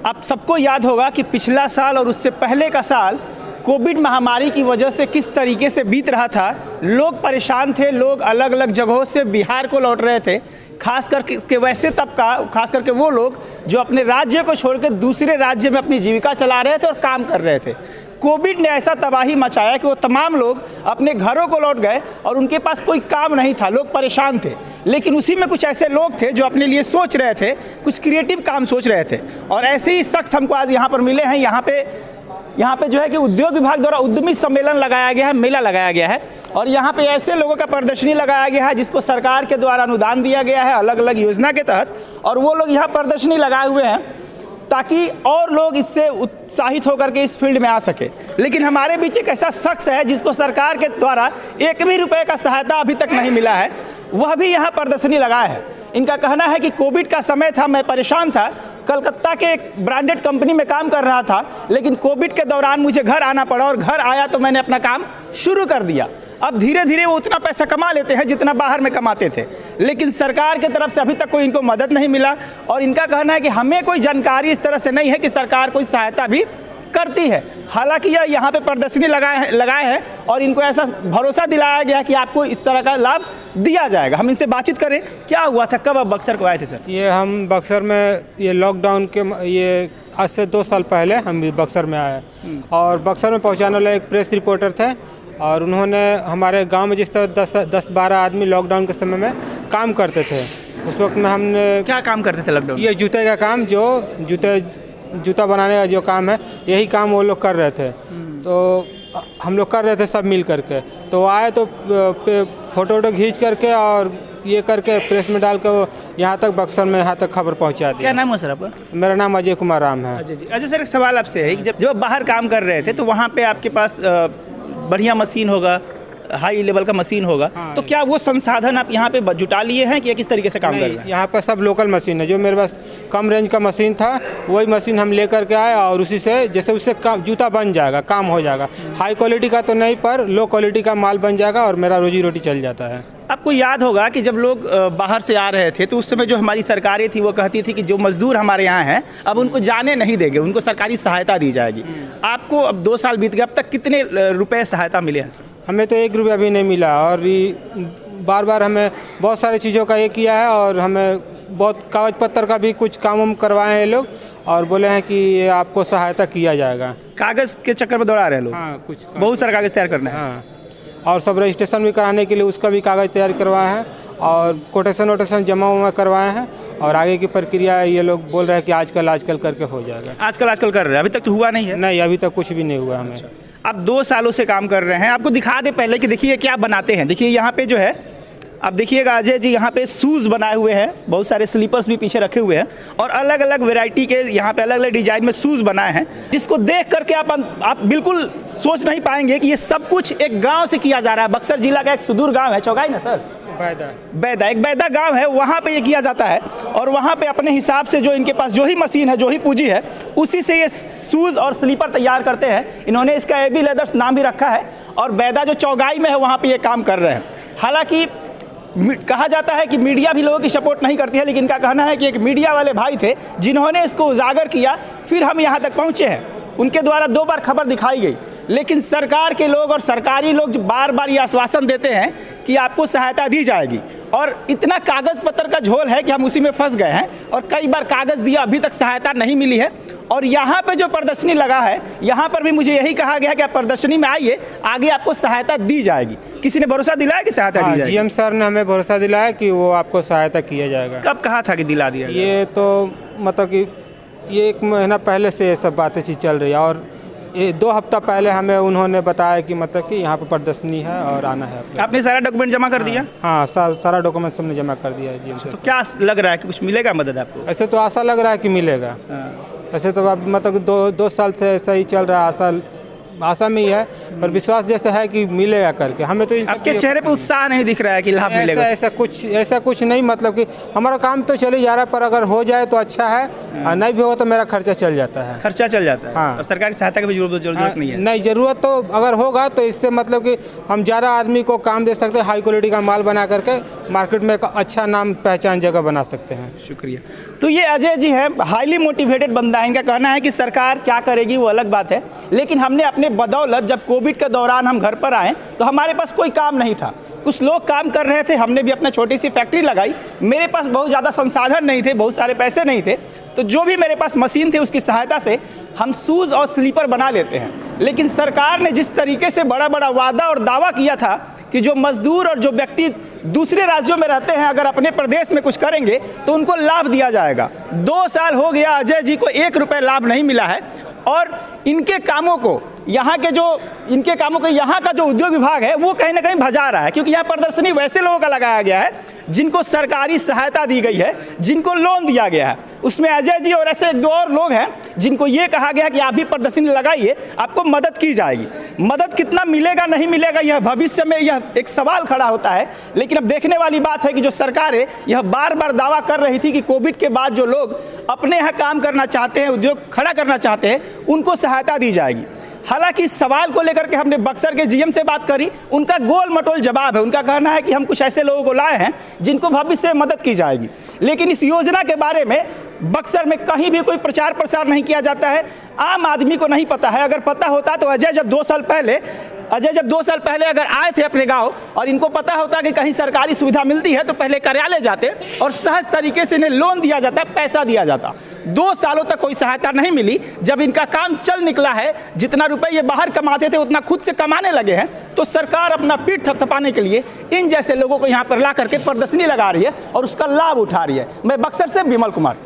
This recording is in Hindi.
आप सबको याद होगा कि पिछला साल और उससे पहले का साल कोविड महामारी की वजह से किस तरीके से बीत रहा था। लोग परेशान थे, लोग अलग अलग जगहों से बिहार को लौट रहे थे, खास करके वैसे तबका, खास करके वो लोग जो अपने राज्य को छोड़कर दूसरे राज्य में अपनी जीविका चला रहे थे और काम कर रहे थे। कोविड ने ऐसा तबाही मचाया कि वो तमाम लोग अपने घरों को लौट गए और उनके पास कोई काम नहीं था, लोग परेशान थे। लेकिन उसी में कुछ ऐसे लोग थे जो अपने लिए सोच रहे थे, कुछ क्रिएटिव काम सोच रहे थे, और ऐसे ही शख्स हमको आज यहाँ पर मिले हैं। यहाँ पे जो है कि उद्योग विभाग द्वारा उद्यमी सम्मेलन लगाया गया है, मेला लगाया गया है, और यहाँ पे ऐसे लोगों का प्रदर्शनी लगाया गया है जिसको सरकार के द्वारा अनुदान दिया गया है अलग अलग योजना के तहत, और वो लोग यहाँ प्रदर्शनी लगाए हुए हैं ताकि और लोग इससे उत्साहित होकर के इस फील्ड में आ सके। लेकिन हमारे बीच एक ऐसा शख्स है जिसको सरकार के द्वारा एक भी रुपए का सहायता अभी तक नहीं मिला है, वह भी यहाँ प्रदर्शनी लगाया है। इनका कहना है कि कोविड का समय था, मैं परेशान था, कलकत्ता के एक ब्रांडेड कंपनी में काम कर रहा था, लेकिन कोविड के दौरान मुझे घर आना पड़ा और घर आया तो मैंने अपना काम शुरू कर दिया। अब धीरे धीरे वो उतना पैसा कमा लेते हैं जितना बाहर में कमाते थे, लेकिन सरकार की तरफ से अभी तक कोई इनको मदद नहीं मिला। और इनका कहना है कि हमें कोई जानकारी इस तरह से नहीं है कि सरकार कोई सहायता भी करती है। हालांकि यह यहाँ पे प्रदर्शनी लगाए हैं और इनको ऐसा भरोसा दिलाया गया कि आपको इस तरह का लाभ दिया जाएगा। हम इनसे बातचीत करें, क्या हुआ था, कब आप बक्सर को आए थे सर? ये हम बक्सर में ये लॉकडाउन के ये आज से 2 साल पहले हम भी बक्सर में आए, और बक्सर में पहुँचाने वाले एक प्रेस रिपोर्टर थे, और उन्होंने हमारे गांव में जिस तरह 10-12 आदमी लॉकडाउन के समय में काम करते थे, उस वक्त में हमने क्या काम करते थे लॉकडाउन? ये जूते का काम, जो जूता बनाने का जो काम है, यही काम वो लोग कर रहे थे। तो हम लोग कर रहे थे सब मिल करके, तो आए तो फोटो खींच करके और ये करके प्रेस में डाल कर यहाँ तक बक्सर में यहाँ तक खबर पहुँचा दी। क्या नाम है सर आपका? मेरा नाम अजय कुमार राम है। अजय जी, अजय सर, एक सवाल आपसे है कि जब बाहर काम कर रहे थे तो वहाँ पे आपके पास बढ़िया मशीन होगा, हाई लेवल का मशीन होगा, हाँ, तो क्या वो संसाधन आप यहाँ पे जुटा लिए हैं कि किस तरीके से काम कर रहे हैं? यहाँ पर सब लोकल मशीन है। जो मेरे पास कम रेंज का मशीन था वही मशीन हम लेकर के आए, और उसी से जैसे उससे जूता बन जाएगा, काम हो जाएगा। हाई क्वालिटी का तो नहीं, पर लो क्वालिटी का माल बन जाएगा और मेरा रोजी रोटी चल जाता है। आपको याद होगा कि जब लोग बाहर से आ रहे थे तो उस समय जो हमारी सरकारें थी वो कहती थी कि जो मजदूर हमारे यहाँ हैं अब उनको जाने नहीं देंगे, उनको सरकारी सहायता दी जाएगी। आपको अब 2 साल बीत गए, अब तक कितने रुपए सहायता मिले हैं? हमें तो 1 रुपया भी नहीं मिला, और बार बार हमें बहुत सारी चीज़ों का ये किया है, और हमें बहुत कागज पत्तर का भी कुछ काम हम करवाए हैं लोग, और बोले हैं कि ये आपको सहायता किया जाएगा। कागज़ के चक्कर में दौड़ा रहे हैं लोग? हाँ, कुछ बहुत सारा कागज़ तैयार करना है। हाँ, और सब रजिस्ट्रेशन भी कराने के लिए उसका भी कागज़ तैयार करवाए हैं, और कोटेशन जमा करवाए हैं, और आगे की प्रक्रिया ये लोग बोल रहे हैं कि आजकल करके हो जाएगा। आजकल कर रहे हैं, अभी तक तो हुआ नहीं है? नहीं, अभी तक कुछ भी नहीं हुआ हमें। आप 2 सालों से काम कर रहे हैं, आपको दिखा दे पहले कि देखिए क्या बनाते हैं। देखिए यहाँ पे जो है, आप देखिएगा अजय जी, यहाँ पे शूज़ बनाए हुए हैं, बहुत सारे स्लीपर्स भी पीछे रखे हुए हैं, और अलग अलग वैरायटी के यहाँ पे अलग अलग डिजाइन में शूज़ बनाए हैं, जिसको देख करके आप बिल्कुल सोच नहीं पाएंगे कि ये सब कुछ एक गांव से किया जा रहा है। बक्सर जिला का एक सुदूर गांव है, चौगाई ना सर? बैदा, एक बैदा गांव है, वहाँ पे ये किया जाता है, और वहाँ पे अपने हिसाब से जो इनके पास जो ही मशीन है, जो ही पूंजी है, उसी से ये शूज़ और स्लीपर तैयार करते हैं। इन्होंने इसका एबी लेदर्स नाम भी रखा है, और बैदा जो चौगाई में है वहाँ पे ये काम कर रहे हैं। हालांकि कहा जाता है कि मीडिया भी लोगों की सपोर्ट नहीं करती है, लेकिन इनका कहना है कि एक मीडिया वाले भाई थे जिन्होंने इसको उजागर किया, फिर हम यहाँ तक पहुँचे हैं। उनके द्वारा 2 बार खबर दिखाई गई, लेकिन सरकार के लोग और सरकारी लोग बार बार ये आश्वासन देते हैं कि आपको सहायता दी जाएगी, और इतना कागज़ पत्र का झोल है कि हम उसी में फंस गए हैं, और कई बार कागज़ दिया, अभी तक सहायता नहीं मिली है। और यहाँ पे जो प्रदर्शनी लगा है, यहाँ पर भी मुझे यही कहा गया कि आप प्रदर्शनी में आइए, आगे आपको सहायता दी जाएगी। किसी ने भरोसा दिलाया कि सहायता दी जाएगी? GM सर ने हमें भरोसा दिलाया कि वो आपको सहायता किया जाएगा। कब कहा था कि दिला दिया? ये तो मतलब कि ये 1 महीना पहले से ये सब बातें चल रही है, और ये 2 हफ्ता पहले हमें उन्होंने बताया कि मतलब कि यहाँ पे प्रदर्शनी है और आना है। आपने सारा डॉक्यूमेंट जमा कर दिया? हाँ, सारा डॉक्यूमेंट सबने जमा कर दिया है जी। तो क्या लग रहा है कि कुछ मिलेगा मदद आपको? ऐसे तो आशा लग रहा है कि मिलेगा। ऐसे तो अब मतलब 2 साल से ऐसा ही चल रहा है, आशा में ही है, पर विश्वास जैसा है कि मिलेगा करके। हमें तो आपके चेहरे पे उत्साह नहीं दिख रहा है कि लाभ मिलेगा? ऐसा कुछ नहीं, मतलब कि हमारा काम तो चले जा रहा है, पर अगर हो जाए तो अच्छा है, और नहीं भी हो तो मेरा खर्चा चल जाता है। खर्चा चल जाता है? हाँ। सरकारी सहायता की भी जरूरत नहीं है? नहीं, ज़रूरत तो अगर होगा तो इससे मतलब कि हम ज़्यादा आदमी को काम दे सकते हैं, हाई क्वालिटी का माल बना करके मार्केट में एक अच्छा नाम पहचान जगह बना सकते हैं। शुक्रिया। तो ये अजय जी है, हाईली मोटिवेटेड बंदा है। इनका कहना है कि सरकार क्या करेगी वो अलग बात है, लेकिन हमने अपने बदौलत जब कोविड के दौरान हम घर पर आए तो हमारे पास कोई काम नहीं था, कुछ लोग काम कर रहे थे, हमने भी अपना छोटी सी फैक्ट्री लगाई। मेरे पास बहुत ज़्यादा संसाधन नहीं थे, बहुत सारे पैसे नहीं थे, तो जो भी मेरे पास मशीन थे उसकी सहायता से हम शूज़ और स्लीपर बना लेते हैं। लेकिन सरकार ने जिस तरीके से बड़ा बड़ा वादा और दावा किया था कि जो मजदूर और जो व्यक्ति दूसरे राज्यों में रहते हैं अगर अपने प्रदेश में कुछ करेंगे तो उनको लाभ दिया जाएगा। 2 साल हो गया अजय जी को 1 रुपये लाभ नहीं मिला है, और इनके कामों को यहाँ का जो उद्योग विभाग है वो कहीं ना कहीं भजा रहा है, क्योंकि यहाँ प्रदर्शनी वैसे लोगों का लगाया गया है जिनको सरकारी सहायता दी गई है, जिनको लोन दिया गया है। उसमें अजय जी और ऐसे 1-2 और लोग हैं जिनको ये कहा गया कि आप भी प्रदर्शनी लगाइए, आपको मदद की जाएगी। मदद कितना मिलेगा नहीं मिलेगा यह भविष्य में यह एक सवाल खड़ा होता है, लेकिन अब देखने वाली बात है कि जो सरकार है यह बार बार दावा कर रही थी कि कोविड के बाद जो लोग अपने यहाँ काम करना चाहते हैं, उद्योग खड़ा करना चाहते हैं, उनको सहायता दी जाएगी। हालांकि इस सवाल को लेकर के हमने बक्सर के जीएम से बात करी, उनका गोल मटोल जवाब है। उनका कहना है कि हम कुछ ऐसे लोगों को लाए हैं जिनको भविष्य में मदद की जाएगी, लेकिन इस योजना के बारे में बक्सर में कहीं भी कोई प्रचार प्रसार नहीं किया जाता है, आम आदमी को नहीं पता है। अगर पता होता तो अजय जब 2 साल पहले अगर आए थे अपने गांव और इनको पता होता कि कहीं सरकारी सुविधा मिलती है तो पहले कार्यालय जाते और सहज तरीके से इन्हें लोन दिया जाता, पैसा दिया जाता। 2 सालों तक कोई सहायता नहीं मिली। जब इनका काम चल निकला है, जितना रुपए ये बाहर कमाते थे उतना खुद से कमाने लगे हैं, तो सरकार अपना पीठ थपथपाने के लिए इन जैसे लोगों को यहाँ पर ला करके प्रदर्शनी लगा रही है और उसका लाभ उठा रही है। मैं बक्सर से विमल कुमार।